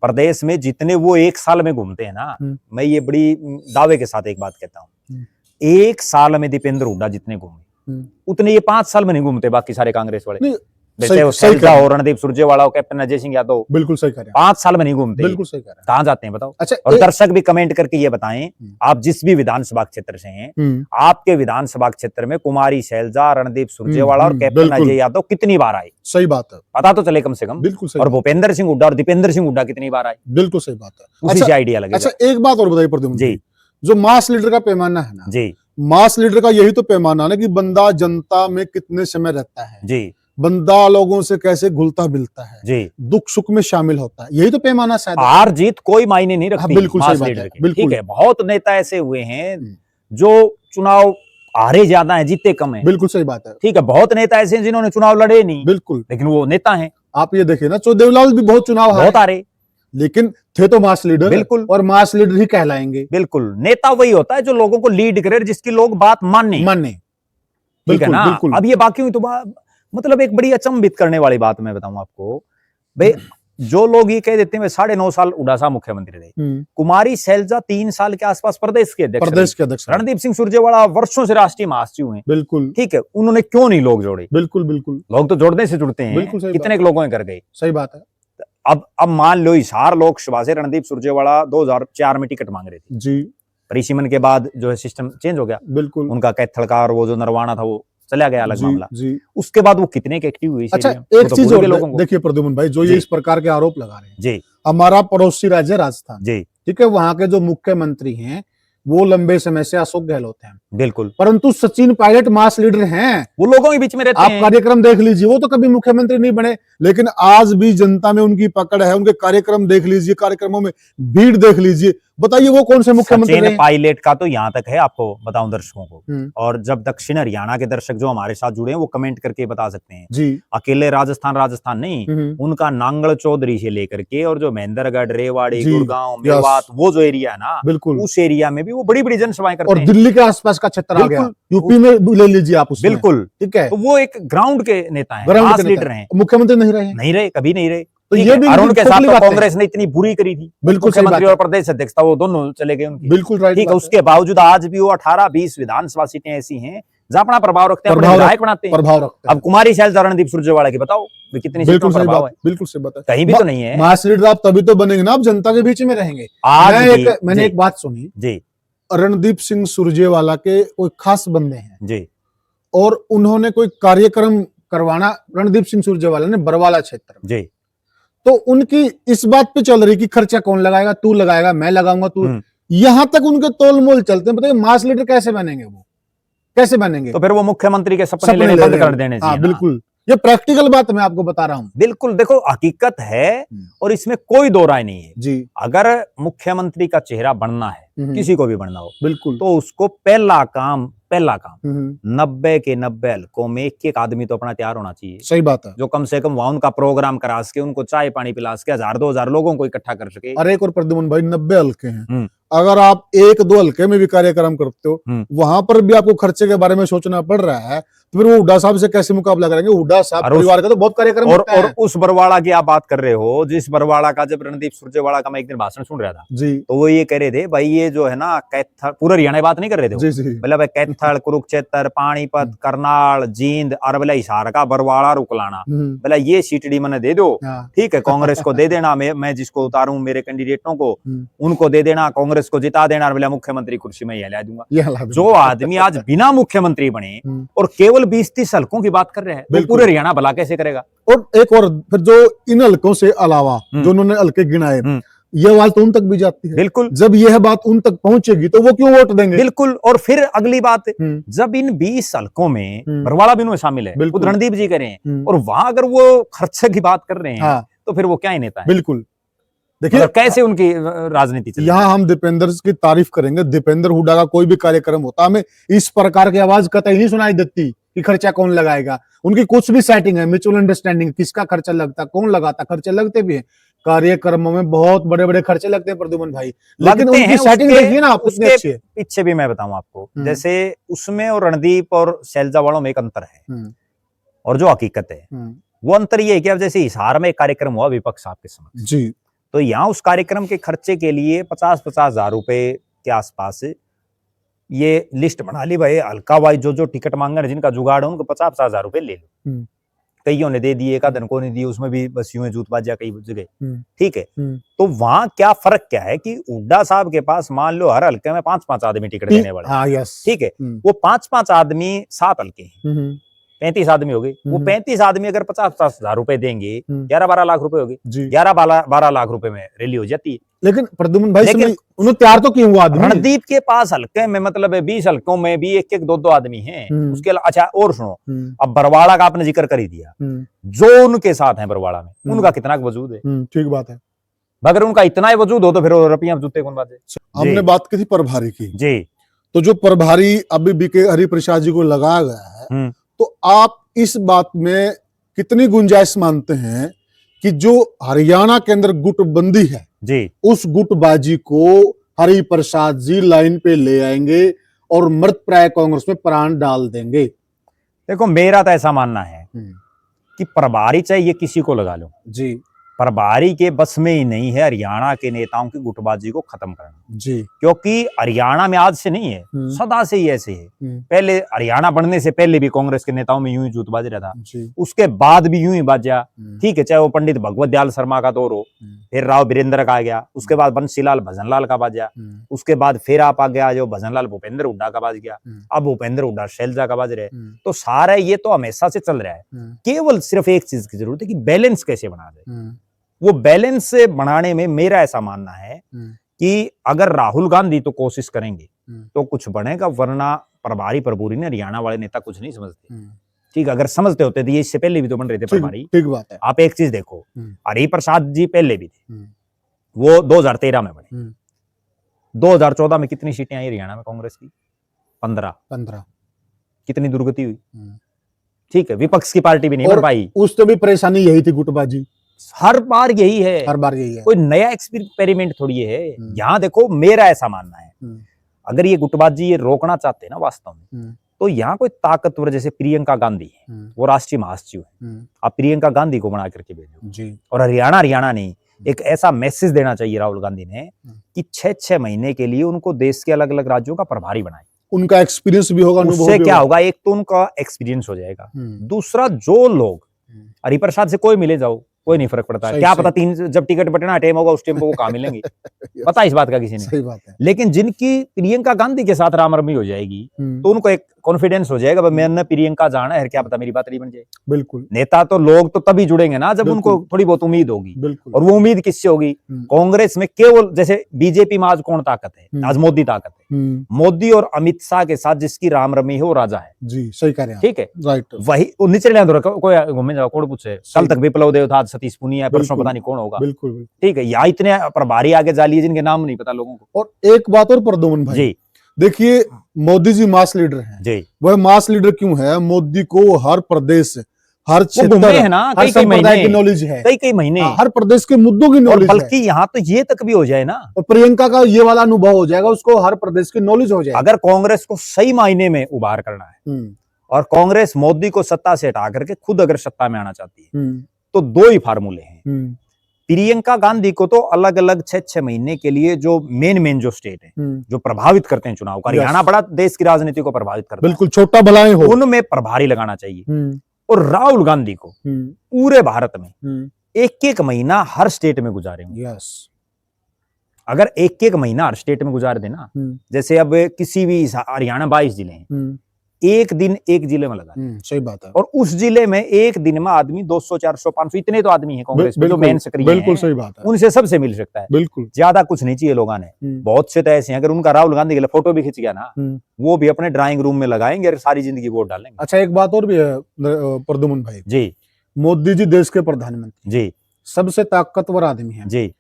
S1: प्रदेश में जितने वो 1 साल में घूमते हैं ना, मैं ये बड़ी दावे के साथ एक बात कहता हूँ, 1 साल में दीपेंद्र हुड्डा जितने घूमे उतने ये 5 साल में नहीं घूमते बाकी सारे कांग्रेस वाले। जैसे वो शैलजा और रणदीप सुरजेवाला और कैप्टन अजय सिंह यादव,
S2: बिल्कुल सही कह रहे हैं,
S1: 5 साल में नहीं घूमते,
S2: बिल्कुल सही कह रहे हैं।
S1: कहाँ जाते हैं बताओ?
S2: अच्छा,
S1: और दर्शक भी कमेंट करके ये बताएं, आप जिस भी विधानसभा क्षेत्र से हैं, आपके विधानसभा क्षेत्र में कुमारी शैलजा, रणदीप सुरजेवाला और कैप्टन अजय यादव कितनी बार आए?
S2: सही बात है,
S1: पता तो चले कम से कम।
S2: बिल्कुल सही।
S1: और भूपेंद्र सिंह हुड्डा और दीपेंद्र सिंह हुड्डा कितनी बार आए?
S2: बिल्कुल सही बात है,
S1: उसी से आइडिया लगेगा।
S2: अच्छा, एक बात और बताइए प्रद्युम्न
S1: जी,
S2: जो मास लीडर का पैमाना है ना
S1: जी,
S2: मास लीडर का यही तो पैमाना है कि बंदा जनता में कितने समय रहता है
S1: जी,
S2: बंदा लोगों से कैसे घुलता मिलता है,
S1: जी,
S2: दुख सुख में शामिल होता है, यही तो पैमाना शायद।
S1: हार जीत कोई मायने नहीं रखती।
S2: बिल्कुल
S1: मास
S2: सही बात
S1: लीडर
S2: है,
S1: की।
S2: बिल्कुल।
S1: ठीक है, बहुत नेता ऐसे हुए हैं जो चुनाव हारे ज्यादा हैं, जीते कम हैं।
S2: बिल्कुल सही बात है।
S1: ठीक है, बहुत नेता ऐसे हैं जिन्होंने चुनाव लड़े नहीं,
S2: बिल्कुल,
S1: लेकिन वो नेता हैं।
S2: आप ये देखिए ना, देवलाल भी बहुत चुनाव
S1: बहुत हारे,
S2: लेकिन थे तो मास लीडर।
S1: बिल्कुल,
S2: और मास लीडर ही कहलाएंगे।
S1: बिल्कुल, नेता वही होता है जो लोगों को लीड करे, जिसकी लोग बात माने। ठीक है ना। अब ये बाकी तो मतलब एक बड़ी अचंभित करने वाली बात मैं बताऊं आपको, भाई जो लोग ये कह देते हैं 9.5 साल हुड्डा साहब मुख्यमंत्री रहे, कुमारी शैलजा 3 साल के आसपास प्रदेश के अध्यक्ष, रणदीप सिंह सुरजेवाला वर्षों से राष्ट्रीय महासचिव हैं।
S2: बिल्कुल,
S1: ठीक है, उन्होंने क्यों नहीं लोग जोड़े?
S2: बिल्कुल बिल्कुल,
S1: लोग तो जोड़ने से जुड़ते हैं, कितने लोगों ने कर गए।
S2: सही बात है।
S1: अब मान लो हिसार लोकसभा से रणदीप सुरजेवाला 2004 में टिकट मांग रहे थे
S2: जी,
S1: परिसीमन के बाद जो है सिस्टम चेंज हो गया।
S2: बिल्कुल,
S1: उनका कैथल का और वो जो नरवाना था वो चला गया, अलग मामला।
S2: जी।
S1: उसके बाद वो कितने के एक्टिव हुई।
S2: अच्छा, एक चीज और देखिए प्रद्युम्न भाई, जो ये इस प्रकार के आरोप लगा रहे हैं
S1: जी,
S2: हमारा पड़ोसी राज्य राजस्थान
S1: जी,
S2: ठीक है, वहां के जो मुख्यमंत्री हैं वो लंबे समय से अशोक गहलोत हैं,
S1: बिल्कुल,
S2: परंतु सचिन पायलट मास लीडर हैं,
S1: वो लोगों के बीच में रहते हैं।
S2: आप कार्यक्रम देख लीजिए, वो तो कभी मुख्यमंत्री नहीं बने, लेकिन आज भी जनता में उनकी पकड़ है। उनके कार्यक्रम देख लीजिए, कार्यक्रमों में भीड़ देख लीजिए, बताइए वो कौन से मुख्यमंत्री
S1: सचिन पायलट का तो यहाँ तक है, आपको बताऊं दर्शकों को, और जब दक्षिण हरियाणा के दर्शक जो हमारे साथ जुड़े हैं वो कमेंट करके बता सकते हैं
S2: जी,
S1: अकेले राजस्थान नहीं, उनका नांगल चौधरी से लेकर के और जो महेंद्रगढ़, रेवाड़ी, गुड़गांव, मेवात, वो जो एरिया है ना, बिल्कुल, उस एरिया में भी वो बड़ी बड़ी जनसभाएं करते हैं।
S2: और दिल्ली के आसपास का क्षेत्र आ गया, यूपी में ले लीजिए आप,
S1: बिल्कुल,
S2: ठीक है,
S1: तो वो एक ग्राउंड के नेता है, मास लीडर हैं,
S2: मुख्यमंत्री नहीं रहे,
S1: कभी नहीं रहे।
S2: तो ये भी
S1: अरुण के साथ तो कांग्रेस ने इतनी बुरी करी थी,
S2: बिल्कुल,
S1: मुख्यमंत्री और प्रदेश अध्यक्ष था, वो दोनों चले गए उनकी,
S2: बिल्कुल राइट।
S1: ठीक है, उसके बावजूद आज भी वो 18-20 विधानसभा सीटें ऐसी हैं जहां अपना प्रभाव रखते हैं, अपने विधायक बनाते हैं। अब कुमारी शैलजा, रणदीप सुरजेवाला की बताओ कितनी सीटों पर प्रभाव है?
S2: बिल्कुल सही बात है,
S1: कहीं भी तो नहीं है।
S2: मास लीडर आप तभी तो बनेंगे ना, आप जनता के बीच में रहेंगे। मैंने एक बात सुनी
S1: जी,
S2: रणदीप सिंह सुरजेवाला के कोई खास बंदे हैं
S1: जी,
S2: और उन्होंने कोई कार्यक्रम करवाना रणदीप सिंह सुरजेवाला ने बरवाला क्षेत्र में
S1: जी,
S2: तो उनकी इस बात पे चल रही कि खर्चा कौन लगाएगा, तू लगाएगा, मैं लगाऊंगा, तू, यहां तक उनके तोल मोल चलते हैं। बताइए मास लीडर कैसे बनेंगे? वो कैसे बनेंगे?
S1: तो फिर वो मुख्यमंत्री के सपने लेने बंद कर देने चाहिए।
S2: बिल्कुल, ये प्रैक्टिकल बात मैं आपको बता रहा हूं।
S1: बिल्कुल, देखो हकीकत है और इसमें कोई दो राय नहीं है
S2: जी।
S1: अगर मुख्यमंत्री का चेहरा बनना है, किसी को भी बनना हो,
S2: बिल्कुल,
S1: तो उसको पहला काम 90 के 90 हलकों में एक आदमी तो अपना तैयार होना चाहिए।
S2: सही बात है,
S1: जो कम से कम वहां उनका प्रोग्राम करा सके, उनको चाय पानी पिला सके, 1000-2000 लोगों को इकट्ठा कर सके।
S2: अरे एक और प्रद्युम्न भाई, 90 हल्के हैं, अगर आप 1-2 हल्के में भी कार्यक्रम करते हो, वहां पर भी आपको खर्चे के बारे में सोचना पड़ रहा है, तो फिर वो हुड्डा साहब से कैसे मुकाबला करेंगे? हुड्डा साहब परिवार का तो बहुत कार्यक्रम
S1: और उस बरवाड़ा की आप बात कर रहे हो, जिस बरवाड़ा का जब रणदीप सुरजेवाला का मैं एक दिन भाषण सुन रहा था
S2: जी,
S1: तो वो ये कह रहे थे, भाई ये जो है ना कैथल, पूरा हरियाणा बात नहीं कर रहे थे, मतलब कैथल, कुरुक्षेत्र, पानीपत, करनाल, जींद और बोला हिसार का बरवाड़ा रुकलाना, बोला ये सीटड़ी मैंने दे दो, ठीक है, कांग्रेस को दे देना, मैं जिसको उतारूं मेरे कैंडिडेटों को, उनको दे देना, कांग्रेस कांग्रेस को जिता देना और बोला मुख्यमंत्री कुर्सी में ये ला दूंगा।
S2: ये हालात
S1: जो आदमी आज बिना मुख्यमंत्री बने और केवल 20-30 हल्कों की बात कर रहे हैं, वो
S2: बिल्कुल।
S1: पूरे हरियाणा भला कैसे करेगा?
S2: और एक और फिर जो इन हल्कों से अलावा जो उन्होंने हल्के गिनाए, ये आवाज तो उन तक भी जाती है।
S1: बिल्कुल।
S2: जब यह बात उन तक पहुंचेगी तो वो क्यों वोट देंगे?
S1: बिल्कुल। और फिर अगली बात, जब इन 20 हल्कों में बरवाला भी उनमें शामिल है, खुद रणदीप जी कह रहे हैं, और वहां अगर वो खर्चे की बात कर रहे हैं,
S2: हाँ।
S1: तो फिर वो क्या ही नेता है?
S2: बिल्कुल। देखिए
S1: मतलब कैसे उनकी राजनीति चल रही है?
S2: यहाँ हम दीपेंद्र की तारीफ करेंगे। दीपेंद्र हुड्डा का कोई भी कार्यक्रम होता, हमें इस प्रकार की आवाज कतई नहीं सुनाई देती कि खर्चा कौन लगाएगा। उनकी कुछ भी सेटिंग है, म्यूचुअल अंडरस्टैंडिंग, किसका खर्चा लगता, कौन लगाता, खर्चे लगते भी है। कार्यक्रमों में बहुत बड़े बड़े खर्चे लगते हैं प्रद्युमन भाई, लेकिन उनकी सेटिंग देखिए ना आप, उसके अच्छी है।
S1: पीछे भी मैं बताऊं आपको, जैसे उसमें और रणदीप और शैलजा वालों में एक अंतर है, और जो हकीकत है वो अंतर ये है कि अब जैसे हिसार में एक कार्यक्रम हुआ विपक्ष आपके समक्ष
S2: जी,
S1: तो यहाँ उस कार्यक्रम के खर्चे के लिए 50-50 हजार रुपए के आसपास ये लिस्ट बना ली भाई, हल्का वाई जो टिकट मांग रहे जिनका जुगाड़ है उनको 50-50 हजार रुपए ले लो। कईयों ने दे दिए, एक आधन को नहीं दिए, उसमें भी बस यूं जूत बाजिया कई जगह, ठीक है। तो वहां क्या फर्क क्या है कि हुड्डा साहब के पास मान लो हर हल्के में 5-5 आदमी टिकट देने वाले,
S2: हाँ, यस,
S1: ठीक है। वो 5-5 आदमी 7 हल्के हैं, 35 आदमी हो गए। वो 35 आदमी अगर 50-50 हजार रुपए देंगे, 11-12 लाख रुपए हो गए, 11-12 लाख रुपए में रैली हो जाती है।
S2: लेकिन प्रद्युमन भाई उन्हें तैयार तो क्यों हुआ आदमी?
S1: रणदीप के पास हल्के में मतलब 20 हल्कों में भी 1-1, 2-2 आदमी हैं। उसके अलावा अच्छा और सुनो, अब बरवाड़ा का आपने जिक्र कर ही दिया, जो उनके साथ है बरवाड़ा में, उनका कितना वजूद है?
S2: ठीक बात है।
S1: अगर उनका इतना ही वजूद हो तो फिर रुपया जूते कौन बात है?
S2: हमने बात की थी प्रभारी की
S1: जी,
S2: तो जो प्रभारी अभी बीके हरिप्रसाद जी को लगाया गया है, तो आप इस बात में कितनी गुंजाइश मानते हैं कि जो हरियाणा के अंदर गुटबंदी है
S1: जी,
S2: उस गुटबाजी को हरिप्रसाद जी लाइन पे ले आएंगे और मृत प्राय कांग्रेस में प्राण डाल देंगे?
S1: देखो मेरा तो ऐसा मानना है कि प्रभारी चाहिए किसी को लगा लो
S2: जी,
S1: प्रभारी के बस में ही नहीं है हरियाणा के नेताओं की गुटबाजी को खत्म करना
S2: जी,
S1: क्योंकि हरियाणा में आज से नहीं है, सदा से ही ऐसे है। पहले हरियाणा बनने से पहले भी कांग्रेस के नेताओं में यूं ही जूत बाज रहा था, उसके बाद भी यूं ही बाजा, ठीक है। चाहे वो पंडित भगवत दयाल शर्मा का दौर हो, फिर राव वीरेंद्र का आ गया, उसके बाद बंसीलाल भजनलाल का बाजा, उसके बाद फिर आप आ गया जो भजनलाल भूपेंद्र हुड्डा का बाज गया, अब भूपेंद्र हुड्डा शैलजा का बाज रहे। तो सारा ये तो हमेशा से चल रहा है। केवल सिर्फ एक चीज की जरूरत है कि बैलेंस कैसे बना दे। वो बैलेंस बनाने में मेरा ऐसा मानना है कि अगर राहुल गांधी तो कोशिश करेंगे तो कुछ बनेगा, वरना प्रभारी प्रभुरी ने हरियाणा वाले नेता कुछ नहीं समझते, ठीक। अगर समझते होते तो ये इससे पहले भी तो बन रहे थे प्रभारी,
S2: ठीक बात है।
S1: आप एक चीज देखो, हरिप्रसाद जी पहले भी थे, वो 2013 में बने, 2014 में कितनी सीटें आई हरियाणा में कांग्रेस की? 15। कितनी दुर्गति हुई, ठीक है। विपक्ष की पार्टी भी नहीं बन पाई,
S2: उस तो भी परेशानी यही थी गुटबाजी,
S1: हर बार यही है,
S2: हर बार यही है,
S1: कोई नया एक्सपेरिमेंट थोड़ी है। यहाँ देखो मेरा ऐसा मानना है, अगर ये गुटबाजी ये रोकना चाहते हैं ना वास्तव में, तो यहाँ कोई ताकतवर जैसे प्रियंका गांधी है, वो राष्ट्रीय महासचिव है, आप प्रियंका गांधी को बना करके भेजो जी। और हरियाणा नहीं, एक ऐसा मैसेज देना चाहिए राहुल गांधी ने कि 6-6 महीने के लिए उनको देश के अलग अलग राज्यों का प्रभारी बनाए।
S2: उनका एक्सपीरियंस भी होगा,
S1: उससे क्या होगा, एक तो उनका एक्सपीरियंस हो जाएगा, दूसरा जो लोग हरिप्रसाद से कोई मिले जाओ कोई नहीं फर्क पड़ता है, क्या पता जब टिकट बटना टाइम होगा उस टाइम को वो कहाँ मिलेंगे पता इस बात का किसी ने,
S2: सही बात है।
S1: लेकिन जिनकी प्रियंका गांधी के साथ रामरमी हो जाएगी तो उनको एक कॉन्फिडेंस हो जाएगा, मैंने प्रियंका जाना है, क्या पता मेरी बात नहीं बन जाए।
S2: बिल्कुल,
S1: नेता तो लोग तो तभी जुड़ेंगे ना जब उनको थोड़ी बहुत उम्मीद होगी, और वो उम्मीद किससे होगी? कांग्रेस में केवल जैसे बीजेपी में आज कौन ताकत है? आज मोदी ताकत है, मोदी और अमित शाह के साथ जिसकी रामरमी है वो राजा है जी, सही कह रहे हैं, ठीक है, राइट। वही निचले कोई घूमे जाओ, कौन पूछे, कल तक विप्लव देव था, सतीश पुनिया, परसों पता नहीं कौन होगा, बिल्कुल, ठीक है। यहाँ इतने प्रभारी आगे जा लिए जिनके नाम नहीं पता लोगों को। और एक बात और प्रद्युमन भाई जी, देखिए मोदी जी मास लीडर हैं जी, वह मास लीडर क्यों है? मोदी को हर प्रदेश, हर क्षेत्र है ना, हर संप्रदाय की नॉलेज है, कई महीने हर प्रदेश के मुद्दों की नॉलेज, बल्कि यहाँ तो ये तक भी हो जाए ना, और प्रियंका का ये वाला अनुभव हो जाएगा, उसको हर प्रदेश की नॉलेज हो जाएगा। अगर कांग्रेस को सही मायने में उभार करना है और कांग्रेस मोदी को सत्ता से हटा करके खुद अगर सत्ता में आना चाहती है तो 2 ही फार्मूले हैं। प्रियंका गांधी को तो अलग अलग 6-6 महीने के लिए जो मेन जो स्टेट है जो प्रभावित करते हैं चुनाव का, हरियाणा बड़ा देश की राजनीति को प्रभावित करता है, बिल्कुल छोटा भलाई हो, उनमें प्रभारी लगाना चाहिए। और राहुल गांधी को पूरे भारत में 1-1 महीना हर स्टेट में गुजारेंगे, अगर एक एक महीना हर स्टेट में गुजार देना, जैसे अब किसी भी हरियाणा 22 जिले हैं, एक दिन एक जिले में लगा,
S2: सही बात है।
S1: और उस जिले में एक दिन में आदमी 200 400 500 इतने तो आदमी है कांग्रेस में जो मेन सक्रिय हैं,
S2: बिल्कुल सही बात है,
S1: उनसे सबसे मिल सकता है,
S2: बिल्कुल
S1: ज्यादा कुछ नहीं चाहिए लोगों ने। बहुत से तो ऐसे हैं, अगर उनका राहुल गांधी के लिए फोटो भी खिंच गया ना, वो भी अपने ड्राइंग रूम में लगाएंगे और सारी जिंदगी वोट डालेंगे।
S2: अच्छा, एक बात और भी है प्रद्युमन भाई
S1: जी,
S2: मोदी जी देश के प्रधानमंत्री
S1: जी,
S2: सबसे ताकतवर आदमी है
S1: जी,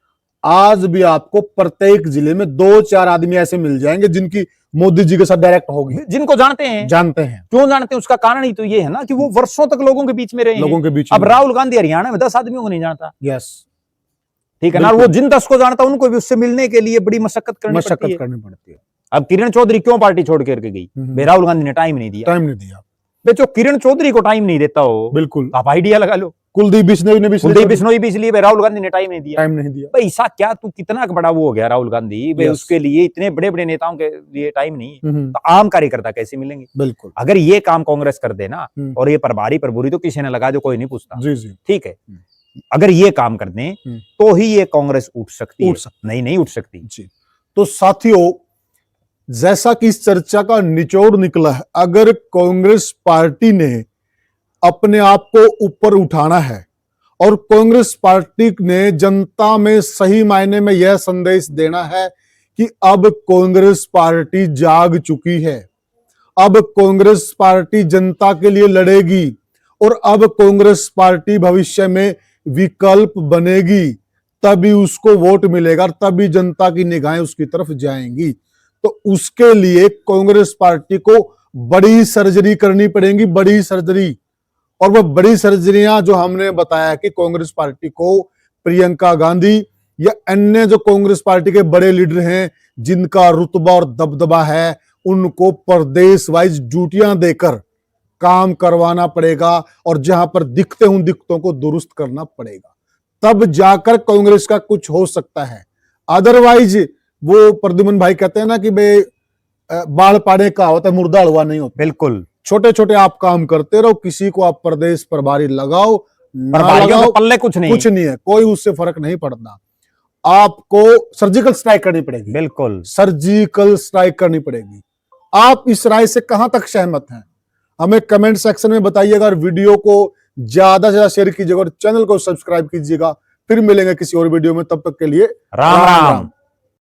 S2: आज भी आपको प्रत्येक जिले में 2-4 आदमी ऐसे मिल जाएंगे जिनकी मोदी जी के साथ डायरेक्ट होगी,
S1: जिनको जानते हैं। क्यों जानते हैं? उसका कारण ही तो ये है ना कि वो वर्षों तक लोगों के बीच में रहे,
S2: लोगों के बीच।
S1: अब राहुल गांधी हरियाणा में 10 आदमियों को नहीं जानता।
S2: यस,
S1: ठीक है ना, वो जिन 10 को जानता उनको भी उससे मिलने के लिए बड़ी मशक्कत करनी पड़ती है। अब किरण चौधरी क्यों पार्टी छोड़ करके गई? राहुल गांधी ने टाइम नहीं दिया। जो किरण चौधरी को टाइम नहीं देता हो,
S2: बिल्कुल
S1: आप आइडिया लगा लो।
S2: कुलदीप बिश्नोई ने भी इसलिए
S1: राहुल गांधी ने टाइम नहीं दिया। भाई ऐसा क्या, तू कितना बड़ा वो हो गया राहुल गांधी, भाई उसके लिए इतने बड़े बड़े नेताओं के लिए टाइम नहीं है, तो आम कार्यकर्ता कैसे मिलेंगे?
S2: बिल्कुल,
S1: अगर ये काम कांग्रेस कर देना, और ये प्रभारी प्रभुरी तो किसी ने लगा जो कोई नहीं पूछता, ठीक है, अगर ये काम कर दें तो ही ये कांग्रेस उठ सकती है, नहीं उठ सकती
S2: जी। तो साथियों, जैसा कि इस चर्चा का निचोड़ निकला है, अगर कांग्रेस पार्टी ने अपने आप को ऊपर उठाना है और कांग्रेस पार्टी ने जनता में सही मायने में यह संदेश देना है कि अब कांग्रेस पार्टी जाग चुकी है, अब कांग्रेस पार्टी जनता के लिए लड़ेगी और अब कांग्रेस पार्टी भविष्य में विकल्प बनेगी, तभी उसको वोट मिलेगा, तभी जनता की निगाहें उसकी तरफ जाएंगी। तो उसके लिए कांग्रेस पार्टी को बड़ी सर्जरी करनी पड़ेगी, बड़ी सर्जरी। और वह बड़ी सर्जरियां जो हमने बताया कि कांग्रेस पार्टी को प्रियंका गांधी या अन्य जो कांग्रेस पार्टी के बड़े लीडर हैं जिनका रुतबा और दबदबा है, उनको प्रदेश वाइज ड्यूटियां देकर काम करवाना पड़ेगा और जहां पर दिखते उन दिक्कतों को दुरुस्त करना पड़ेगा, तब जाकर कांग्रेस का कुछ हो सकता है। अदरवाइज वो प्रद्युमन भाई कहते हैं ना कि भाई बाढ़ पाने का होता है, मुर्दा हलवा नहीं होता।
S1: बिल्कुल,
S2: छोटे छोटे आप काम करते रहो, किसी को आप प्रदेश प्रभारी लगाओ ना लगाओ,
S1: पल्ले कुछ नहीं
S2: है, कोई उससे फर्क नहीं पड़ता। आपको सर्जिकल स्ट्राइक करनी पड़ेगी,
S1: बिल्कुल
S2: सर्जिकल स्ट्राइक करनी पड़ेगी। आप इस राय से कहां तक सहमत हैं, हमें कमेंट सेक्शन में बताइएगा और वीडियो को ज्यादा से ज्यादा शेयर कीजिएगा और चैनल को सब्सक्राइब कीजिएगा। फिर मिलेंगे किसी और वीडियो में, तब तक के लिए
S1: राम राम।